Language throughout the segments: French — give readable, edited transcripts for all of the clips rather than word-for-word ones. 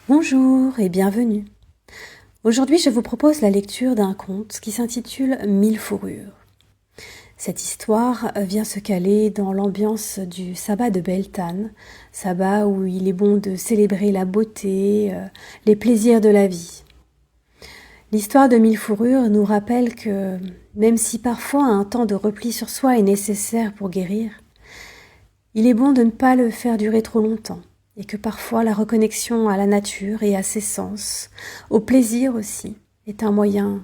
Bonjour et bienvenue. Aujourd'hui, je vous propose la lecture d'un conte qui s'intitule « 1000 fourrures ». Cette histoire vient se caler dans l'ambiance du sabbat de Beltane, sabbat où il est bon de célébrer la beauté, les plaisirs de la vie. L'histoire de 1000 fourrures nous rappelle que, même si parfois un temps de repli sur soi est nécessaire pour guérir, il est bon de ne pas le faire durer trop longtemps. Et que parfois la reconnexion à la nature et à ses sens, au plaisir aussi, est un moyen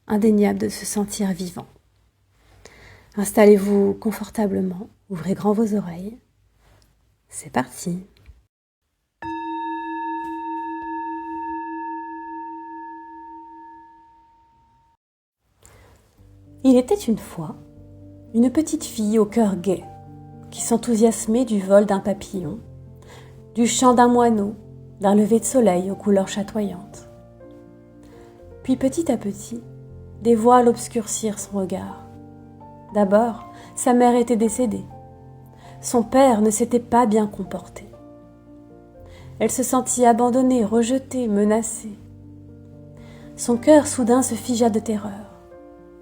indéniable de se sentir vivant. Installez-vous confortablement, ouvrez grand vos oreilles. C'est parti. Il était une fois une petite fille au cœur gai qui s'enthousiasmait du vol d'un papillon, du chant d'un moineau, d'un lever de soleil aux couleurs chatoyantes. Puis petit à petit, des voiles obscurcirent son regard. D'abord, sa mère était décédée. Son père ne s'était pas bien comporté. Elle se sentit abandonnée, rejetée, menacée. Son cœur soudain se figea de terreur.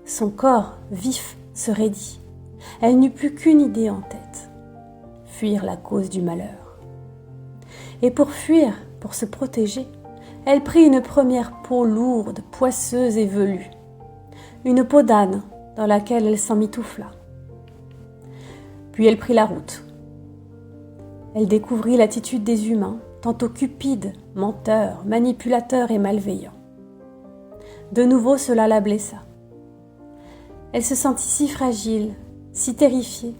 Son corps, vif, se raidit. Elle n'eut plus qu'une idée en tête: fuir la cause du malheur. Et pour fuir, pour se protéger, elle prit une première peau lourde, poisseuse et velue, une peau d'âne dans laquelle elle s'emmitoufla. Puis elle prit la route. Elle découvrit l'attitude des humains, tantôt cupides, menteurs, manipulateurs et malveillants. De nouveau cela la blessa. Elle se sentit si fragile, si terrifiée,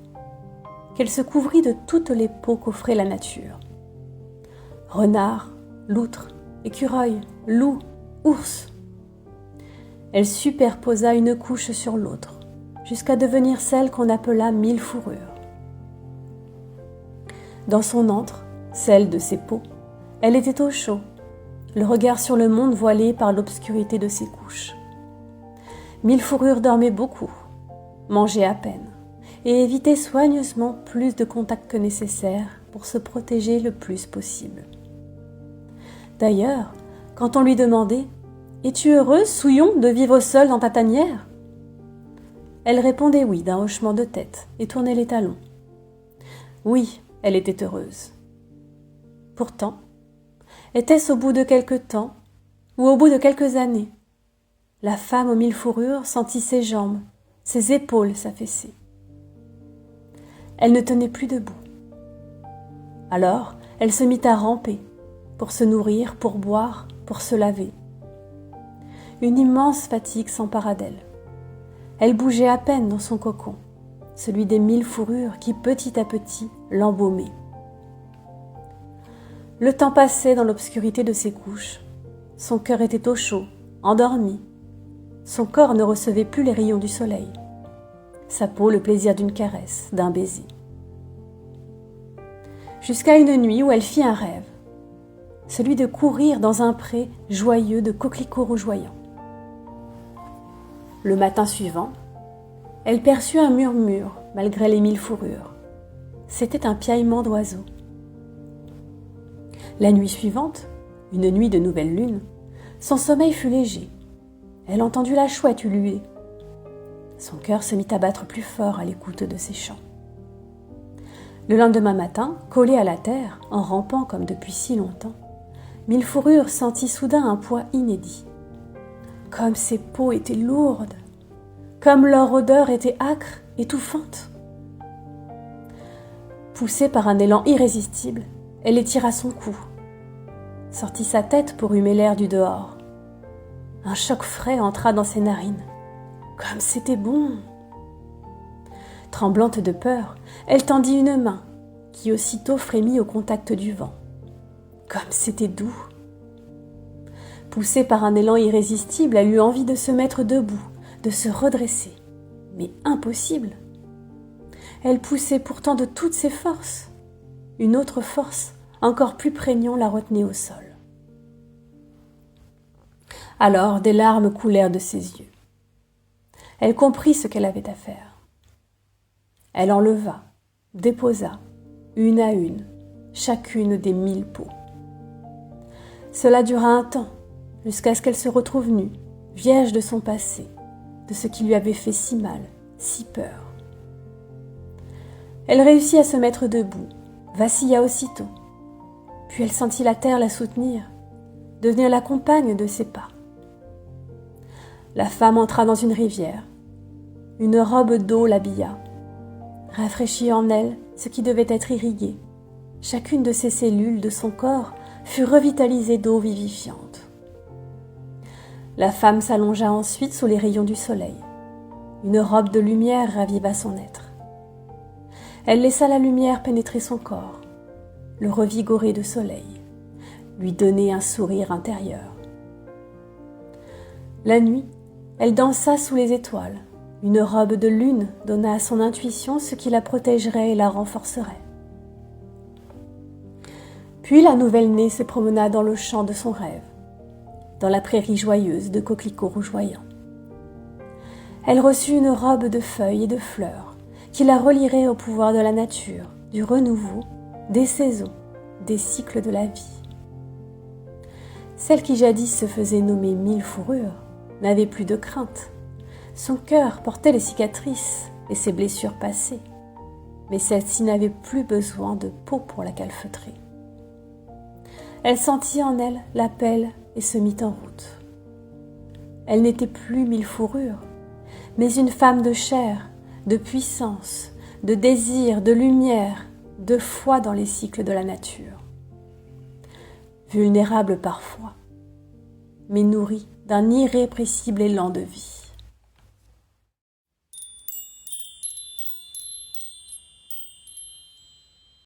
qu'elle se couvrit de toutes les peaux qu'offrait la nature. Renard, loutre, écureuil, loup, ours. Elle superposa une couche sur l'autre, jusqu'à devenir celle qu'on appela 1000 fourrures. Dans son antre, celle de ses peaux, elle était au chaud, le regard sur le monde voilé par l'obscurité de ses couches. 1000 fourrures dormaient beaucoup, mangeaient à peine, et évitaient soigneusement plus de contacts que nécessaire pour se protéger le plus possible. D'ailleurs, quand on lui demandait « Es-tu heureuse, Souillon, de vivre seule dans ta tanière ?» elle répondait oui d'un hochement de tête et tournait les talons. Oui, elle était heureuse. Pourtant, était-ce au bout de quelque temps ou au bout de quelques années? La femme aux 1000 fourrures sentit ses jambes, ses épaules s'affaisser. Elle ne tenait plus debout. Alors, elle se mit à ramper, pour se nourrir, pour boire, pour se laver. Une immense fatigue s'empara d'elle. Elle bougeait à peine dans son cocon, celui des 1000 fourrures qui petit à petit l'embaumaient. Le temps passait dans l'obscurité de ses couches. Son cœur était au chaud, endormi. Son corps ne recevait plus les rayons du soleil. Sa peau le plaisir d'une caresse, d'un baiser. Jusqu'à une nuit où elle fit un rêve, celui de courir dans un pré joyeux de coquelicots rougeoyants. Le matin suivant, elle perçut un murmure malgré les 1000 fourrures. C'était un piaillement d'oiseaux. La nuit suivante, une nuit de nouvelle lune, son sommeil fut léger. Elle entendit la chouette ululer. Son cœur se mit à battre plus fort à l'écoute de ses chants. Le lendemain matin, collée à la terre, en rampant comme depuis si longtemps, 1000 fourrures sentit soudain un poids inédit. Comme ses peaux étaient lourdes, comme leur odeur était âcre, étouffante. Poussée par un élan irrésistible, elle étira son cou, sortit sa tête pour humer l'air du dehors. Un choc frais entra dans ses narines. Comme c'était bon! Tremblante de peur, elle tendit une main, qui aussitôt frémit au contact du vent. Comme c'était doux! Poussée par un élan irrésistible, elle eut envie de se mettre debout, de se redresser. Mais impossible! Elle poussait pourtant de toutes ses forces. Une autre force, encore plus prégnante, la retenait au sol. Alors des larmes coulèrent de ses yeux. Elle comprit ce qu'elle avait à faire. Elle enleva, déposa, une à une, chacune des 1000 peaux. Cela dura un temps, jusqu'à ce qu'elle se retrouve nue, vierge de son passé, de ce qui lui avait fait si mal, si peur. Elle réussit à se mettre debout, vacilla aussitôt, puis elle sentit la terre la soutenir, devenir la compagne de ses pas. La femme entra dans une rivière, une robe d'eau l'habilla, rafraîchit en elle ce qui devait être irrigué. Chacune de ses cellules de son corps fut revitalisée d'eau vivifiante. La femme s'allongea ensuite sous les rayons du soleil. Une robe de lumière raviva son être. Elle laissa la lumière pénétrer son corps, le revigorer de soleil, lui donner un sourire intérieur. La nuit, elle dansa sous les étoiles. Une robe de lune donna à son intuition ce qui la protégerait et la renforcerait. Puis la nouvelle-née se promena dans le champ de son rêve, dans la prairie joyeuse de coquelicots rougeoyants. Elle reçut une robe de feuilles et de fleurs qui la relierait au pouvoir de la nature, du renouveau, des saisons, des cycles de la vie. Celle qui jadis se faisait nommer Mille Fourrures n'avait plus de crainte. Son cœur portait les cicatrices et ses blessures passées, mais celle-ci n'avait plus besoin de peau pour la calfeutrer. Elle sentit en elle l'appel et se mit en route. Elle n'était plus Mille Fourrures, mais une femme de chair, de puissance, de désir, de lumière, de foi dans les cycles de la nature. Vulnérable parfois, mais nourrie d'un irrépressible élan de vie.